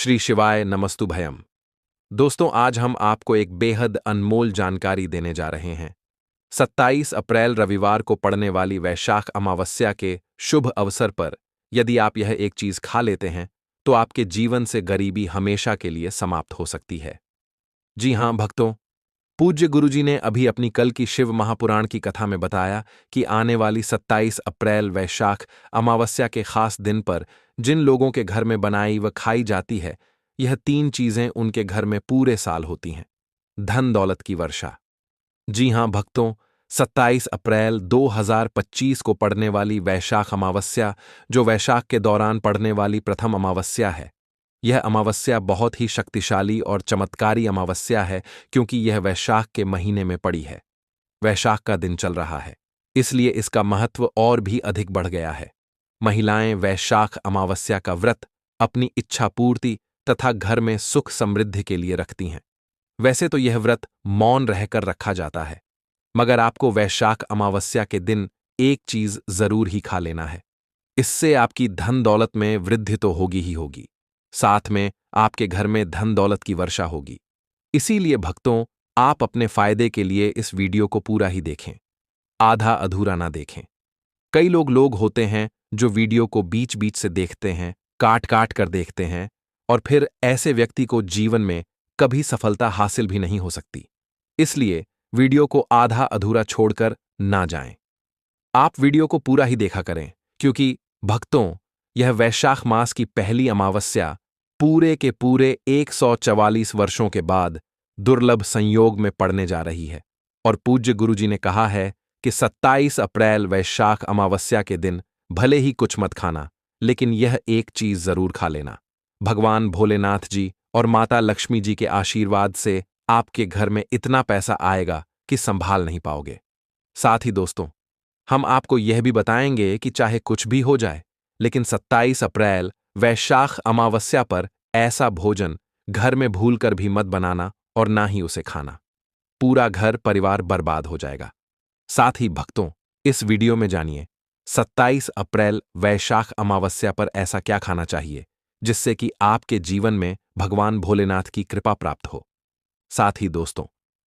श्री शिवाय नमस्तुभयम। दोस्तों, आज हम आपको एक बेहद अनमोल जानकारी देने जा रहे हैं। 27 अप्रैल रविवार को पड़ने वाली वैशाख अमावस्या के शुभ अवसर पर यदि आप यह एक चीज खा लेते हैं तो आपके जीवन से गरीबी हमेशा के लिए समाप्त हो सकती है। जी हां भक्तों, पूज्य गुरुजी ने अभी अपनी कल की शिव महापुराण की कथा में बताया कि आने वाली 27 अप्रैल वैशाख अमावस्या के खास दिन पर जिन लोगों के घर में बनाई व खाई जाती है, यह 3 चीजें उनके घर में पूरे साल होती हैं। धन दौलत की वर्षा। जी हां भक्तों, 27 अप्रैल 2025 को पड़ने वाली वैशाख अमावस्या, जो वैशाख के दौरान पड़ने वाली प्रथम अमावस्या है, यह अमावस्या बहुत ही शक्तिशाली और चमत्कारी अमावस्या है क्योंकि यह वैशाख के महीने में पड़ी है। वैशाख का दिन चल रहा है, इसलिए इसका महत्व और भी अधिक बढ़ गया है। महिलाएं वैशाख अमावस्या का व्रत अपनी इच्छा पूर्ति तथा घर में सुख समृद्धि के लिए रखती हैं। वैसे तो यह व्रत मौन रहकर रखा जाता है, मगर आपको वैशाख अमावस्या के दिन एक चीज जरूर ही खा लेना है। इससे आपकी धन दौलत में वृद्धि तो होगी ही होगी, साथ में आपके घर में धन दौलत की वर्षा होगी। इसीलिए भक्तों, आप अपने फायदे के लिए इस वीडियो को पूरा ही देखें, आधा अधूरा ना देखें। कई लोग होते हैं जो वीडियो को बीच बीच से देखते हैं, काट काट कर देखते हैं, और फिर ऐसे व्यक्ति को जीवन में कभी सफलता हासिल भी नहीं हो सकती। इसलिए वीडियो को आधा अधूरा छोड़कर ना जाएं। आप वीडियो को पूरा ही देखा करें, क्योंकि भक्तों, यह वैशाख मास की पहली अमावस्या पूरे के पूरे 144 वर्षों के बाद दुर्लभ संयोग में पड़ने जा रही है। और पूज्य गुरुजी ने कहा है कि 27 अप्रैल वैशाख अमावस्या के दिन भले ही कुछ मत खाना, लेकिन यह एक चीज जरूर खा लेना। भगवान भोलेनाथ जी और माता लक्ष्मी जी के आशीर्वाद से आपके घर में इतना पैसा आएगा कि संभाल नहीं पाओगे। साथ ही दोस्तों, हम आपको यह भी बताएंगे कि चाहे कुछ भी हो जाए, लेकिन 27 अप्रैल वैशाख अमावस्या पर ऐसा भोजन घर में भूलकर भी मत बनाना और ना ही उसे खाना। पूरा घर परिवार बर्बाद हो जाएगा। साथ ही भक्तों, इस वीडियो में जानिए 27 अप्रैल वैशाख अमावस्या पर ऐसा क्या खाना चाहिए जिससे कि आपके जीवन में भगवान भोलेनाथ की कृपा प्राप्त हो। साथ ही दोस्तों,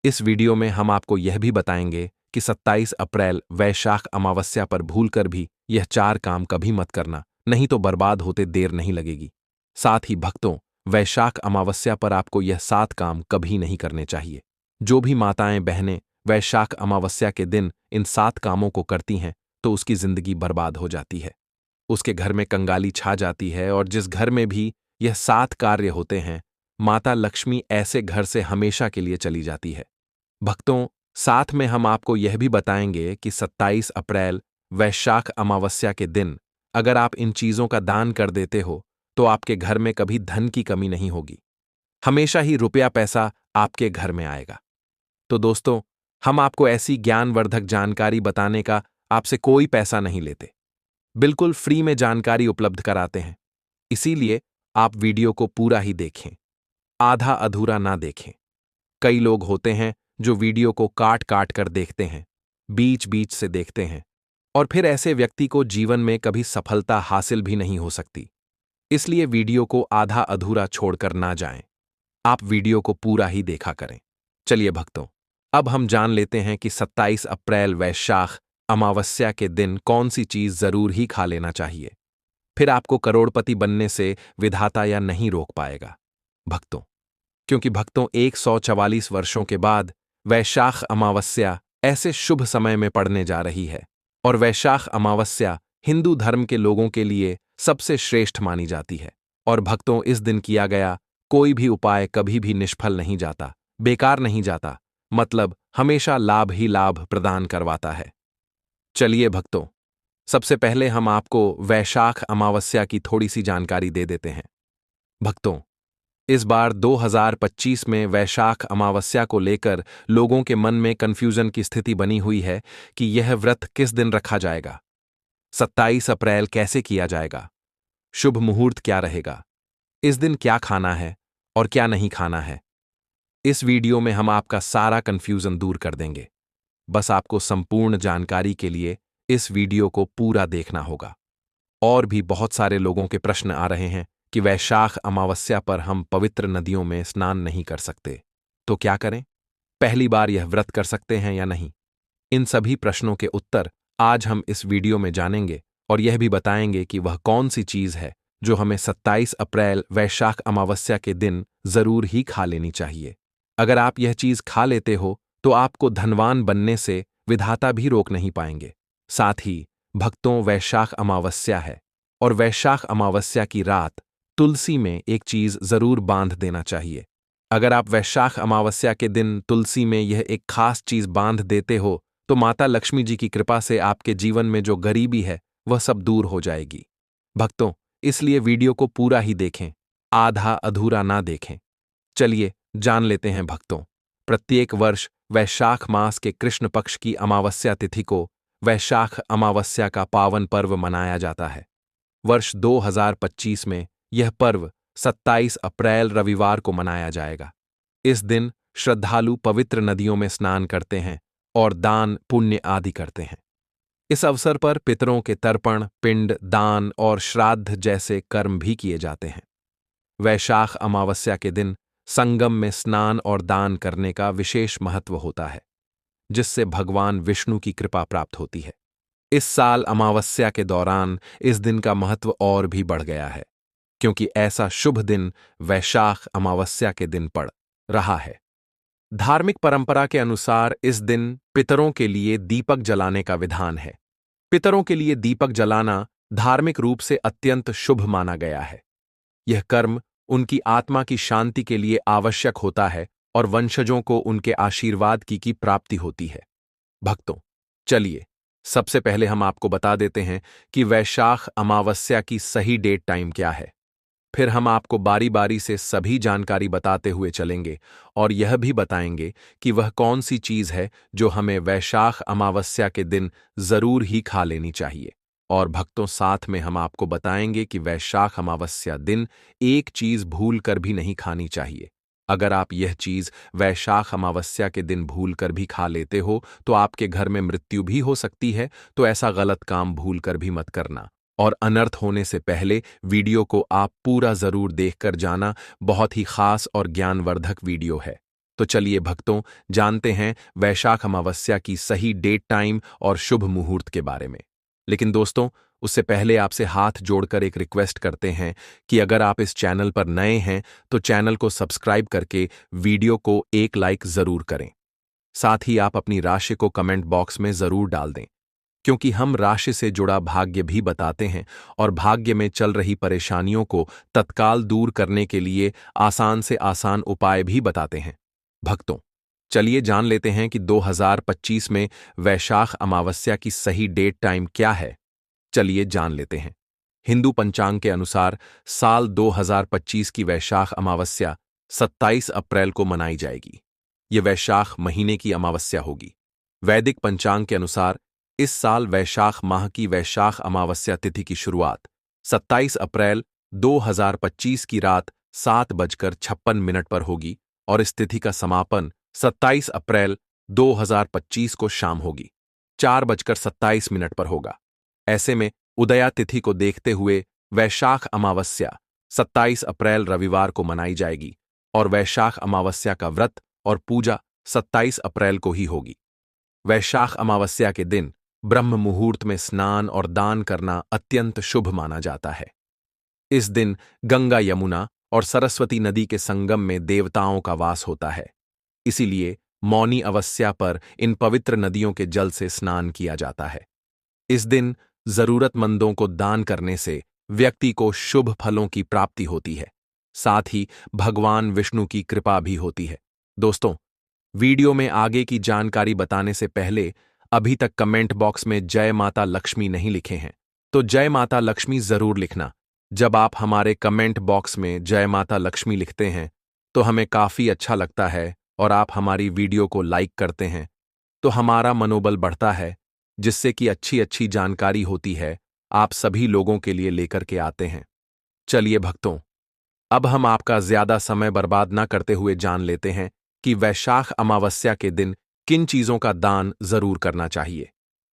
इस वीडियो में हम आपको यह भी बताएंगे कि 27 अप्रैल वैशाख अमावस्या पर भूलकर भी यह 4 काम कभी मत करना, नहीं तो बर्बाद होते देर नहीं लगेगी। साथ ही भक्तों, वैशाख अमावस्या पर आपको यह 7 काम कभी नहीं करने चाहिए। जो भी माताएं बहनें वैशाख अमावस्या के दिन इन 7 कामों को करती हैं तो उसकी जिंदगी बर्बाद हो जाती है, उसके घर में कंगाली छा जाती है, और जिस घर में भी यह 7 कार्य होते हैं, माता लक्ष्मी ऐसे घर से हमेशा के लिए चली जाती है। भक्तों, साथ में हम आपको यह भी बताएंगे कि 27 अप्रैल वैशाख अमावस्या के दिन अगर आप इन चीजों का दान कर देते हो तो आपके घर में कभी धन की कमी नहीं होगी, हमेशा ही रुपया पैसा आपके घर में आएगा। तो दोस्तों, हम आपको ऐसी ज्ञानवर्धक जानकारी बताने का आपसे कोई पैसा नहीं लेते, बिल्कुल फ्री में जानकारी उपलब्ध कराते हैं। इसीलिए आप वीडियो को पूरा ही देखें, आधा अधूरा ना देखें। कई लोग होते हैं जो वीडियो को काट काट कर देखते हैं, बीच बीच से देखते हैं, और फिर ऐसे व्यक्ति को जीवन में कभी सफलता हासिल भी नहीं हो सकती। इसलिए वीडियो को आधा अधूरा छोड़कर ना जाएं, आप वीडियो को पूरा ही देखा करें। चलिए भक्तों, अब हम जान लेते हैं कि 27 अप्रैल वैशाख अमावस्या के दिन कौन सी चीज जरूर ही खा लेना चाहिए, फिर आपको करोड़पति बनने से विधाता या नहीं रोक पाएगा। भक्तों, क्योंकि भक्तों 144 वर्षों के बाद वैशाख अमावस्या ऐसे शुभ समय में पड़ने जा रही है, और वैशाख अमावस्या हिंदू धर्म के लोगों के लिए सबसे श्रेष्ठ मानी जाती है। और भक्तों, इस दिन किया गया कोई भी उपाय कभी भी निष्फल नहीं जाता, बेकार नहीं जाता, मतलब हमेशा लाभ ही लाभ प्रदान करवाता है। चलिए भक्तों, सबसे पहले हम आपको वैशाख अमावस्या की थोड़ी सी जानकारी दे देते हैं। भक्तों, इस बार 2025 में वैशाख अमावस्या को लेकर लोगों के मन में कंफ्यूजन की स्थिति बनी हुई है कि यह व्रत किस दिन रखा जाएगा, 27 अप्रैल कैसे किया जाएगा, शुभ मुहूर्त क्या रहेगा, इस दिन क्या खाना है और क्या नहीं खाना है। इस वीडियो में हम आपका सारा कंफ्यूजन दूर कर देंगे। बस आपको संपूर्ण जानकारी के लिए इस वीडियो को पूरा देखना होगा। और भी बहुत सारे लोगों के प्रश्न आ रहे हैं कि वैशाख अमावस्या पर हम पवित्र नदियों में स्नान नहीं कर सकते। तो क्या करें? पहली बार यह व्रत कर सकते हैं या नहीं? इन सभी प्रश्नों के उत्तर आज हम इस वीडियो में जानेंगे और यह भी बताएंगे कि वह कौन सी चीज है जो हमें 27 अप्रैल वैशाख अमावस्या के दिन जरूर ही खा लेनी चाहिए। अगर आप यह चीज खा लेते हो तो आपको धनवान बनने से विधाता भी रोक नहीं पाएंगे। साथ ही भक्तों, वैशाख अमावस्या है और वैशाख अमावस्या की रात तुलसी में एक चीज जरूर बांध देना चाहिए। अगर आप वैशाख अमावस्या के दिन तुलसी में यह एक खास चीज बांध देते हो तो माता लक्ष्मी जी की कृपा से आपके जीवन में जो गरीबी है वह सब दूर हो जाएगी। भक्तों, इसलिए वीडियो को पूरा ही देखें, आधा अधूरा ना देखें। चलिए जान लेते हैं भक्तों। प्रत्येक वर्ष वैशाख मास के कृष्ण पक्ष की अमावस्या तिथि को वैशाख अमावस्या का पावन पर्व मनाया जाता है। वर्ष 2025 में यह पर्व 27 अप्रैल रविवार को मनाया जाएगा। इस दिन श्रद्धालु पवित्र नदियों में स्नान करते हैं और दान पुण्य आदि करते हैं। इस अवसर पर पितरों के तर्पण, पिंड दान और श्राद्ध जैसे कर्म भी किए जाते हैं। वैशाख अमावस्या के दिन संगम में स्नान और दान करने का विशेष महत्व होता है, जिससे भगवान विष्णु की कृपा प्राप्त होती है। इस साल अमावस्या के दौरान इस दिन का महत्व और भी बढ़ गया है, क्योंकि ऐसा शुभ दिन वैशाख अमावस्या के दिन पड़ रहा है। धार्मिक परंपरा के अनुसार इस दिन पितरों के लिए दीपक जलाने का विधान है। पितरों के लिए दीपक जलाना धार्मिक रूप से अत्यंत शुभ माना गया है। यह कर्म उनकी आत्मा की शांति के लिए आवश्यक होता है और वंशजों को उनके आशीर्वाद की प्राप्ति होती है। भक्तों, चलिए सबसे पहले हम आपको बता देते हैं कि वैशाख अमावस्या की सही डेट टाइम क्या है। फिर हम आपको बारी बारी से सभी जानकारी बताते हुए चलेंगे और यह भी बताएंगे कि वह कौन सी चीज है जो हमें वैशाख अमावस्या के दिन जरूर ही खा लेनी चाहिए। और भक्तों, साथ में हम आपको बताएंगे कि वैशाख अमावस्या दिन एक चीज भूल कर भी नहीं खानी चाहिए। अगर आप यह चीज वैशाख अमावस्या के दिन भूल कर भी खा लेते हो तो आपके घर में मृत्यु भी हो सकती है। तो ऐसा गलत काम भूल कर भी मत करना। और अनर्थ होने से पहले वीडियो को आप पूरा जरूर देखकर जाना। बहुत ही खास और ज्ञानवर्धक वीडियो है। तो चलिए भक्तों, जानते हैं वैशाख अमावस्या की सही डेट टाइम और शुभ मुहूर्त के बारे में। लेकिन दोस्तों, उससे पहले आपसे हाथ जोड़कर एक रिक्वेस्ट करते हैं कि अगर आप इस चैनल पर नए हैं तो चैनल को सब्सक्राइब करके वीडियो को एक लाइक जरूर करें। साथ ही आप अपनी राशि को कमेंट बॉक्स में जरूर डाल दें, क्योंकि हम राशि से जुड़ा भाग्य भी बताते हैं और भाग्य में चल रही परेशानियों को तत्काल दूर करने के लिए आसान से आसान उपाय भी बताते हैं। भक्तों, चलिए जान लेते हैं कि 2025 में वैशाख अमावस्या की सही डेट टाइम क्या है। चलिए जान लेते हैं। हिंदू पंचांग के अनुसार साल 2025 की वैशाख अमावस्या 27 अप्रैल को मनाई जाएगी। ये वैशाख महीने की अमावस्या होगी। वैदिक पंचांग के अनुसार इस साल वैशाख माह की वैशाख अमावस्या तिथि की शुरुआत 27 अप्रैल 2025 की रात 7:56 पर होगी और इस तिथि का समापन 27 अप्रैल 2025 को शाम होगी 4:27 पर होगा। ऐसे में उदया तिथि को देखते हुए वैशाख अमावस्या 27 अप्रैल रविवार को मनाई जाएगी और वैशाख अमावस्या का व्रत और पूजा 27 अप्रैल को ही होगी। वैशाख अमावस्या के दिन ब्रह्म मुहूर्त में स्नान और दान करना अत्यंत शुभ माना जाता है। इस दिन गंगा, यमुना और सरस्वती नदी के संगम में देवताओं का वास होता है। इसीलिए मौनी अमावस्या पर इन पवित्र नदियों के जल से स्नान किया जाता है। इस दिन जरूरतमंदों को दान करने से व्यक्ति को शुभ फलों की प्राप्ति होती है। साथ ही भगवान विष्णु की कृपा भी होती है। दोस्तों, वीडियो में आगे की जानकारी बताने से पहले अभी तक कमेंट बॉक्स में जय माता लक्ष्मी नहीं लिखे हैं तो जय माता लक्ष्मी जरूर लिखना। जब आप हमारे कमेंट बॉक्स में जय माता लक्ष्मी लिखते हैं तो हमें काफी अच्छा लगता है और आप हमारी वीडियो को लाइक करते हैं तो हमारा मनोबल बढ़ता है, जिससे कि अच्छी अच्छी जानकारी होती है आप सभी लोगों के लिए लेकर के आते हैं। चलिए भक्तों, अब हम आपका ज्यादा समय बर्बाद न करते हुए जान लेते हैं कि वैशाख अमावस्या के दिन किन चीजों का दान जरूर करना चाहिए,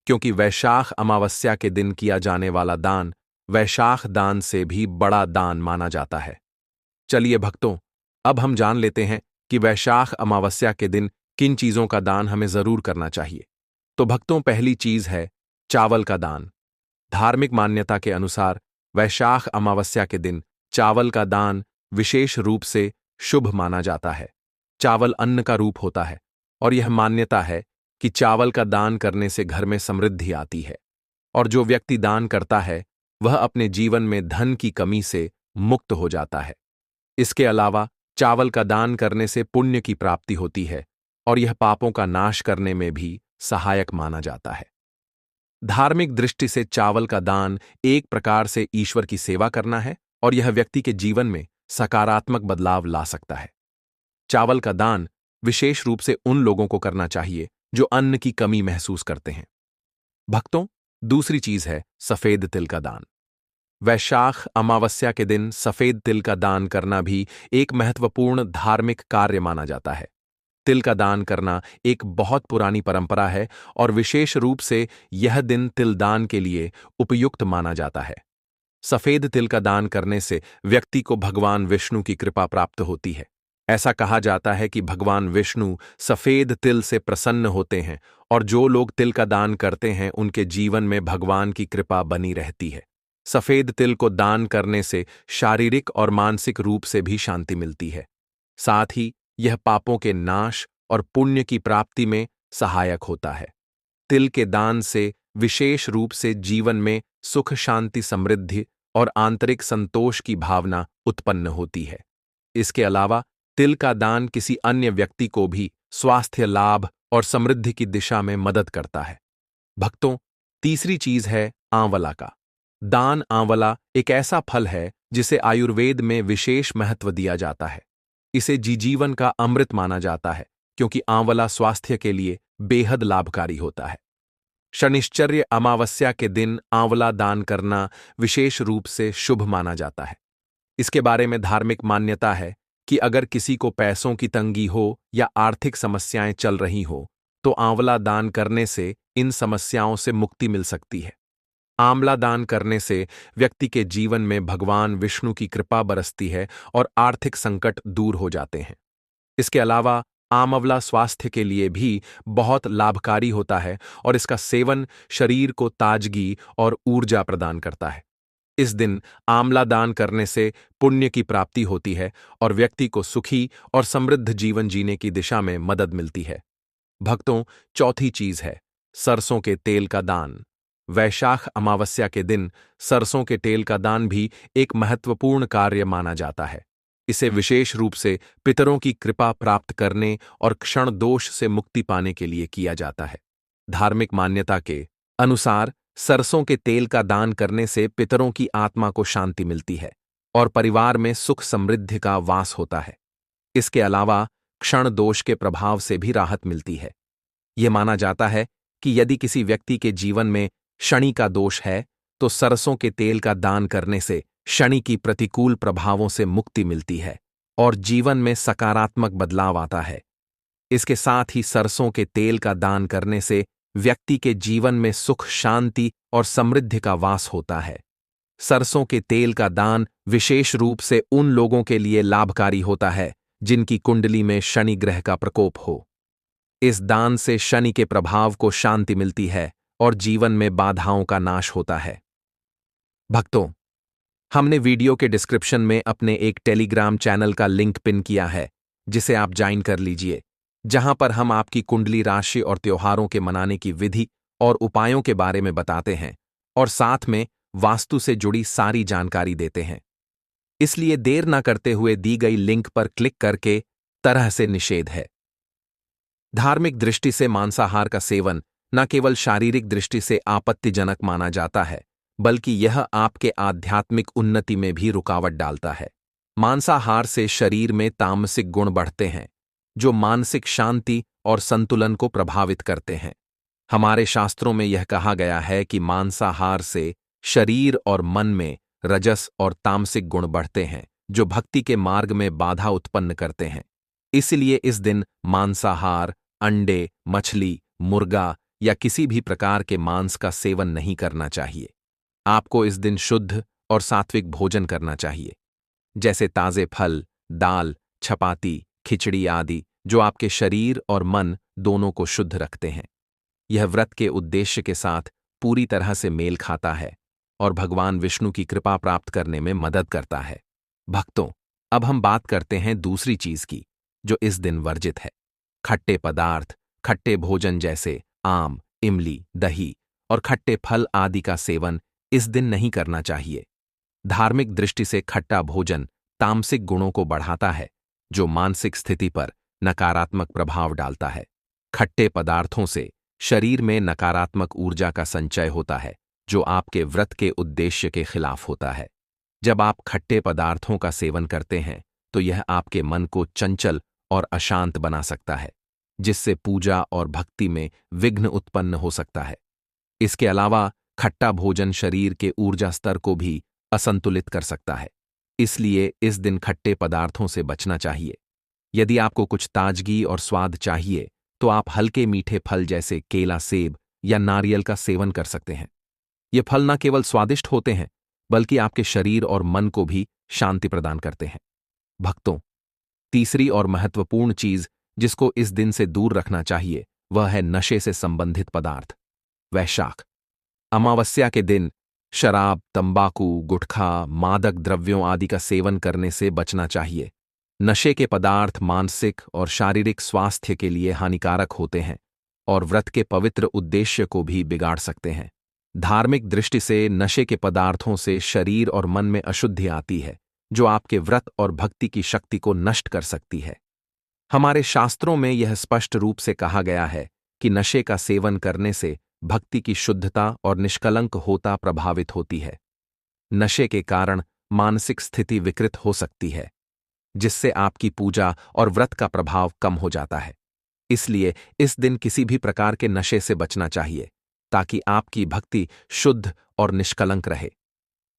क्योंकि वैशाख अमावस्या के दिन किया जाने वाला दान वैशाख दान से भी बड़ा दान माना जाता है। चलिए भक्तों, अब हम जान लेते हैं कि वैशाख अमावस्या के दिन किन चीजों का दान हमें जरूर करना चाहिए। तो भक्तों, पहली चीज है चावल का दान। धार्मिक मान्यता के अनुसार वैशाख अमावस्या के दिन चावल का दान विशेष रूप से शुभ माना जाता है। चावल अन्न का रूप होता है और यह मान्यता है कि चावल का दान करने से घर में समृद्धि आती है और जो व्यक्ति दान करता है वह अपने जीवन में धन की कमी से मुक्त हो जाता है। इसके अलावा चावल का दान करने से पुण्य की प्राप्ति होती है और यह पापों का नाश करने में भी सहायक माना जाता है। धार्मिक दृष्टि से चावल का दान एक प्रकार से ईश्वर की सेवा करना है और यह व्यक्ति के जीवन में सकारात्मक बदलाव ला सकता है। चावल का दान विशेष रूप से उन लोगों को करना चाहिए जो अन्न की कमी महसूस करते हैं। भक्तों, दूसरी चीज है सफेद तिल का दान। वैशाख अमावस्या के दिन सफेद तिल का दान करना भी एक महत्वपूर्ण धार्मिक कार्य माना जाता है। तिल का दान करना एक बहुत पुरानी परंपरा है और विशेष रूप से यह दिन तिल दान के लिए उपयुक्त माना जाता है। सफेद तिल का दान करने से व्यक्ति को भगवान विष्णु की कृपा प्राप्त होती है। ऐसा कहा जाता है कि भगवान विष्णु सफेद तिल से प्रसन्न होते हैं और जो लोग तिल का दान करते हैं उनके जीवन में भगवान की कृपा बनी रहती है। सफेद तिल को दान करने से शारीरिक और मानसिक रूप से भी शांति मिलती है। साथ ही यह पापों के नाश और पुण्य की प्राप्ति में सहायक होता है। तिल के दान से विशेष रूप से जीवन में सुख, शांति, समृद्धि और आंतरिक संतोष की भावना उत्पन्न होती है। इसके अलावा तिल का दान किसी अन्य व्यक्ति को भी स्वास्थ्य लाभ और समृद्धि की दिशा में मदद करता है। भक्तों, तीसरी चीज है आंवला का दान। आंवला एक ऐसा फल है जिसे आयुर्वेद में विशेष महत्व दिया जाता है। इसे जीवन का अमृत माना जाता है क्योंकि आंवला स्वास्थ्य के लिए बेहद लाभकारी होता है। शनिश्चर्य अमावस्या के दिन आंवला दान करना विशेष रूप से शुभ माना जाता है। इसके बारे में धार्मिक मान्यता है कि अगर किसी को पैसों की तंगी हो या आर्थिक समस्याएं चल रही हो तो आंवला दान करने से इन समस्याओं से मुक्ति मिल सकती है। आंवला दान करने से व्यक्ति के जीवन में भगवान विष्णु की कृपा बरसती है और आर्थिक संकट दूर हो जाते हैं। इसके अलावा आंवला स्वास्थ्य के लिए भी बहुत लाभकारी होता है और इसका सेवन शरीर को ताजगी और ऊर्जा प्रदान करता है। इस दिन आंवला दान करने से पुण्य की प्राप्ति होती है और व्यक्ति को सुखी और समृद्ध जीवन जीने की दिशा में मदद मिलती है। भक्तों, चौथी चीज है सरसों के तेल का दान। वैशाख अमावस्या के दिन सरसों के तेल का दान भी एक महत्वपूर्ण कार्य माना जाता है। इसे विशेष रूप से पितरों की कृपा प्राप्त करने और क्षण दोष से मुक्ति पाने के लिए किया जाता है। धार्मिक मान्यता के अनुसार सरसों के तेल का दान करने से पितरों की आत्मा को शांति मिलती है और परिवार में सुख समृद्धि का वास होता है। इसके अलावा क्षण दोष के प्रभाव से भी राहत मिलती है। यह माना जाता है कि यदि किसी व्यक्ति के जीवन में शनि का दोष है तो सरसों के तेल का दान करने से शनि की प्रतिकूल प्रभावों से मुक्ति मिलती है और जीवन में सकारात्मक बदलाव आता है। इसके साथ ही सरसों के तेल का दान करने से व्यक्ति के जीवन में सुख, शांति और समृद्धि का वास होता है। सरसों के तेल का दान विशेष रूप से उन लोगों के लिए लाभकारी होता है जिनकी कुंडली में शनि ग्रह का प्रकोप हो। इस दान से शनि के प्रभाव को शांति मिलती है और जीवन में बाधाओं का नाश होता है। भक्तों, हमने वीडियो के डिस्क्रिप्शन में अपने एक टेलीग्राम चैनल का लिंक पिन किया है जिसे आप ज्वाइन कर लीजिए, जहां पर हम आपकी कुंडली राशि और त्योहारों के मनाने की विधि और उपायों के बारे में बताते हैं और साथ में वास्तु से जुड़ी सारी जानकारी देते हैं। इसलिए देर न करते हुए दी गई लिंक पर क्लिक करके तरह से निषेध है। धार्मिक दृष्टि से मांसाहार का सेवन न केवल शारीरिक दृष्टि से आपत्तिजनक माना जाता है बल्कि यह आपके आध्यात्मिक उन्नति में भी रुकावट डालता है। मांसाहार से शरीर में तामसिक गुण बढ़ते हैं जो मानसिक शांति और संतुलन को प्रभावित करते हैं। हमारे शास्त्रों में यह कहा गया है कि मांसाहार से शरीर और मन में रजस और तामसिक गुण बढ़ते हैं जो भक्ति के मार्ग में बाधा उत्पन्न करते हैं। इसलिए इस दिन मांसाहार, अंडे, मछली, मुर्गा या किसी भी प्रकार के मांस का सेवन नहीं करना चाहिए। आपको इस दिन शुद्ध और सात्विक भोजन करना चाहिए, जैसे ताजे फल, दाल, चपाती, खिचड़ी आदि, जो आपके शरीर और मन दोनों को शुद्ध रखते हैं। यह व्रत के उद्देश्य के साथ पूरी तरह से मेल खाता है और भगवान विष्णु की कृपा प्राप्त करने में मदद करता है। भक्तों, अब हम बात करते हैं दूसरी चीज की, जो इस दिन वर्जित है। खट्टे पदार्थ, खट्टे भोजन जैसे आम, इमली, दही और खट्टे फल आदि का सेवन इस दिन नहीं करना चाहिए। धार्मिक दृष्टि से खट्टा भोजन तामसिक गुणों को बढ़ाता है, जो मानसिक स्थिति पर नकारात्मक प्रभाव डालता है। खट्टे पदार्थों से शरीर में नकारात्मक ऊर्जा का संचय होता है, जो आपके व्रत के उद्देश्य के खिलाफ होता है। जब आप खट्टे पदार्थों का सेवन करते हैं, तो यह आपके मन को चंचल और अशांत बना सकता है, जिससे पूजा और भक्ति में विघ्न उत्पन्न हो सकता है। इसके अलावा खट्टा भोजन शरीर के ऊर्जा स्तर को भी असंतुलित कर सकता है, इसलिए इस दिन खट्टे पदार्थों से बचना चाहिए। यदि आपको कुछ ताजगी और स्वाद चाहिए, तो आप हल्के मीठे फल जैसे केला, सेब या नारियल का सेवन कर सकते हैं। ये फल न केवल स्वादिष्ट होते हैं, बल्कि आपके शरीर और मन को भी शांति प्रदान करते हैं। भक्तों, तीसरी और महत्वपूर्ण चीज जिसको इस दिन से दूर रखना चाहिए, वह है नशे से संबंधित पदार्थ। वैशाख अमावस्या के दिन शराब, तंबाकू, गुटखा, मादक द्रव्यों आदि का सेवन करने से बचना चाहिए। नशे के पदार्थ मानसिक और शारीरिक स्वास्थ्य के लिए हानिकारक होते हैं और व्रत के पवित्र उद्देश्य को भी बिगाड़ सकते हैं। धार्मिक दृष्टि से नशे के पदार्थों से शरीर और मन में अशुद्धि आती है, जो आपके व्रत और भक्ति की शक्ति को नष्ट कर सकती है। हमारे शास्त्रों में यह स्पष्ट रूप से कहा गया है कि नशे का सेवन करने से भक्ति की शुद्धता और निष्कलंक होता प्रभावित होती है। नशे के कारण मानसिक स्थिति विकृत हो सकती है, जिससे आपकी पूजा और व्रत का प्रभाव कम हो जाता है। इसलिए इस दिन किसी भी प्रकार के नशे से बचना चाहिए, ताकि आपकी भक्ति शुद्ध और निष्कलंक रहे।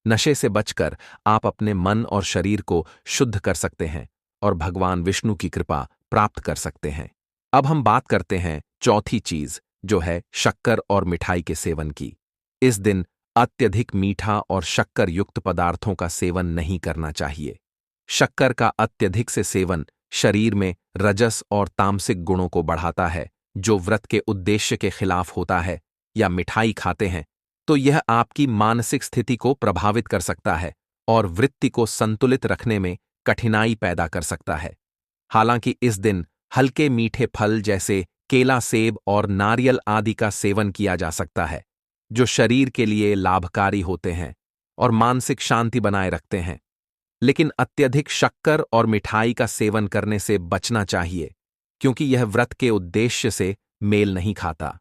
नशे से बचकर आप अपने मन और शरीर को शुद्ध कर सकते हैं और भगवान विष्णु की कृपा प्राप्त कर सकते हैं। अब हम बात करते हैं चौथी चीज, जो है शक्कर और मिठाई के सेवन की। इस दिन अत्यधिक मीठा और शक्कर युक्त पदार्थों का सेवन नहीं करना चाहिए। शक्कर का अत्यधिक से सेवन शरीर में रजस और तामसिक गुणों को बढ़ाता है, जो व्रत के उद्देश्य के खिलाफ होता है। या मिठाई खाते हैं तो यह आपकी मानसिक स्थिति को प्रभावित कर सकता है और वृत्ति को संतुलित रखने में कठिनाई पैदा कर सकता है। हालांकि इस दिन हल्के मीठे फल जैसे केला, सेब और नारियल आदि का सेवन किया जा सकता है, जो शरीर के लिए लाभकारी होते हैं और मानसिक शांति बनाए रखते हैं। लेकिन अत्यधिक शक्कर और मिठाई का सेवन करने से बचना चाहिए, क्योंकि यह व्रत के उद्देश्य से मेल नहीं खाता।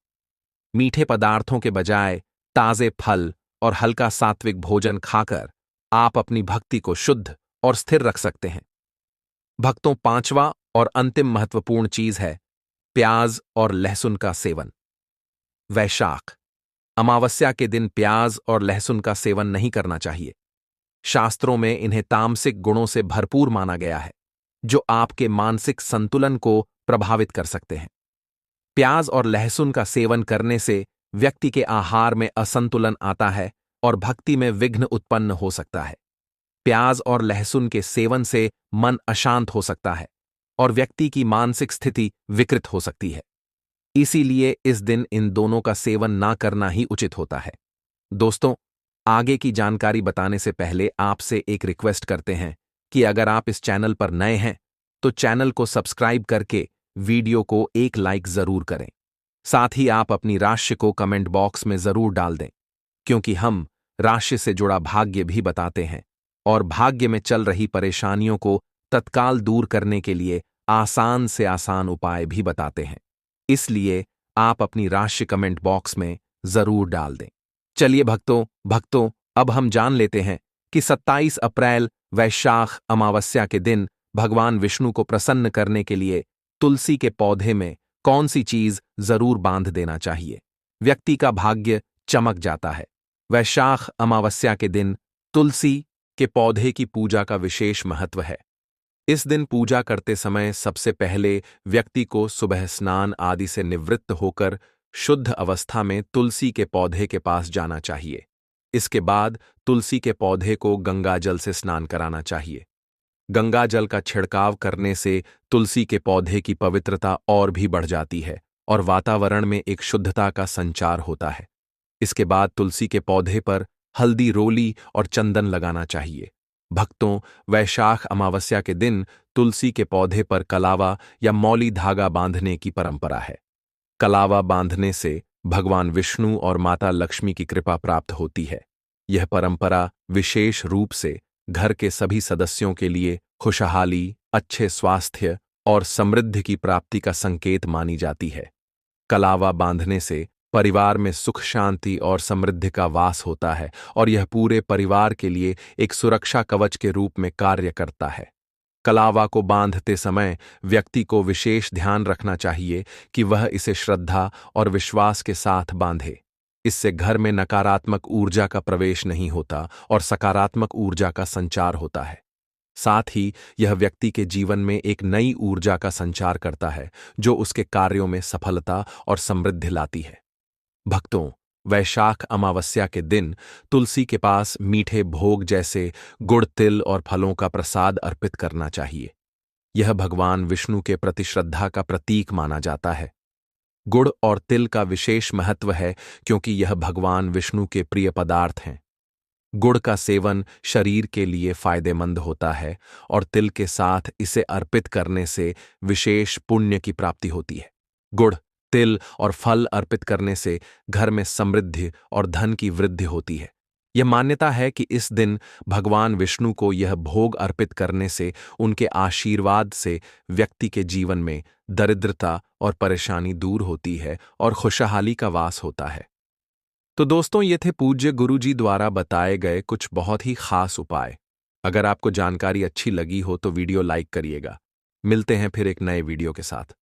मीठे पदार्थों के बजाय ताजे फल और हल्का सात्विक भोजन खाकर आप अपनी भक्ति को शुद्ध और स्थिर रख सकते हैं। भक्तों, पांचवा और अंतिम महत्वपूर्ण चीज है प्याज और लहसुन का सेवन। वैशाख अमावस्या के दिन प्याज और लहसुन का सेवन नहीं करना चाहिए। शास्त्रों में इन्हें तामसिक गुणों से भरपूर माना गया है, जो आपके मानसिक संतुलन को प्रभावित कर सकते हैं। प्याज और लहसुन का सेवन करने से व्यक्ति के आहार में असंतुलन आता है और भक्ति में विघ्न उत्पन्न हो सकता है। प्याज और लहसुन के सेवन से मन अशांत हो सकता है और व्यक्ति की मानसिक स्थिति विकृत हो सकती है। इसीलिए इस दिन इन दोनों का सेवन ना करना ही उचित होता है। दोस्तों, आगे की जानकारी बताने से पहले आपसे एक रिक्वेस्ट करते हैं कि अगर आप इस चैनल पर नए हैं तो चैनल को सब्सक्राइब करके वीडियो को एक लाइक जरूर करें। साथ ही आप अपनी राशि को कमेंट बॉक्स में जरूर डाल दें, क्योंकि हम राशि से जुड़ा भाग्य भी बताते हैं और भाग्य में चल रही परेशानियों को तत्काल दूर करने के लिए आसान से आसान उपाय भी बताते हैं। इसलिए आप अपनी राशि कमेंट बॉक्स में जरूर डाल दें। चलिए भक्तों, अब हम जान लेते हैं कि 27 अप्रैल वैशाख अमावस्या के दिन भगवान विष्णु को प्रसन्न करने के लिए तुलसी के पौधे में कौन सी चीज जरूर बांध देना चाहिए। व्यक्ति का भाग्य चमक जाता है। वैशाख अमावस्या के दिन तुलसी के पौधे की पूजा का विशेष महत्व है। इस दिन पूजा करते समय सबसे पहले व्यक्ति को सुबह स्नान आदि से निवृत्त होकर शुद्ध अवस्था में तुलसी के पौधे के पास जाना चाहिए। इसके बाद तुलसी के पौधे को गंगा जल से स्नान कराना चाहिए। गंगा जल का छिड़काव करने से तुलसी के पौधे की पवित्रता और भी बढ़ जाती है और वातावरण में एक शुद्धता का संचार होता है। इसके बाद तुलसी के पौधे पर हल्दी रोली और चंदन लगाना चाहिए। भक्तों, वैशाख अमावस्या के दिन तुलसी के पौधे पर कलावा या मौली धागा बांधने की परंपरा है। कलावा बांधने से भगवान विष्णु और माता लक्ष्मी की कृपा प्राप्त होती है। यह परंपरा विशेष रूप से घर के सभी सदस्यों के लिए खुशहाली, अच्छे स्वास्थ्य और समृद्धि की प्राप्ति का संकेत मानी जाती है। कलावा बांधने से परिवार में सुख शांति और समृद्धि का वास होता है और यह पूरे परिवार के लिए एक सुरक्षा कवच के रूप में कार्य करता है। कलावा को बांधते समय व्यक्ति को विशेष ध्यान रखना चाहिए कि वह इसे श्रद्धा और विश्वास के साथ बांधे। इससे घर में नकारात्मक ऊर्जा का प्रवेश नहीं होता और सकारात्मक ऊर्जा का संचार होता है। साथ ही यह व्यक्ति के जीवन में एक नई ऊर्जा का संचार करता है जो उसके कार्यों में सफलता और समृद्धि लाती है। भक्तों, वैशाख अमावस्या के दिन तुलसी के पास मीठे भोग जैसे गुड़, तिल और फलों का प्रसाद अर्पित करना चाहिए। यह भगवान विष्णु के प्रति श्रद्धा का प्रतीक माना जाता है। गुड़ और तिल का विशेष महत्व है क्योंकि यह भगवान विष्णु के प्रिय पदार्थ हैं। गुड़ का सेवन शरीर के लिए फायदेमंद होता है और तिल के साथ इसे अर्पित करने से विशेष पुण्य की प्राप्ति होती है। गुड़, तिल और फल अर्पित करने से घर में समृद्धि और धन की वृद्धि होती है। यह मान्यता है कि इस दिन भगवान विष्णु को यह भोग अर्पित करने से उनके आशीर्वाद से व्यक्ति के जीवन में दरिद्रता और परेशानी दूर होती है और खुशहाली का वास होता है। तो दोस्तों, ये थे पूज्य गुरुजी द्वारा बताए गए कुछ बहुत ही खास उपाय। अगर आपको जानकारी अच्छी लगी हो तो वीडियो लाइक करिएगा। मिलते हैं फिर एक नए वीडियो के साथ।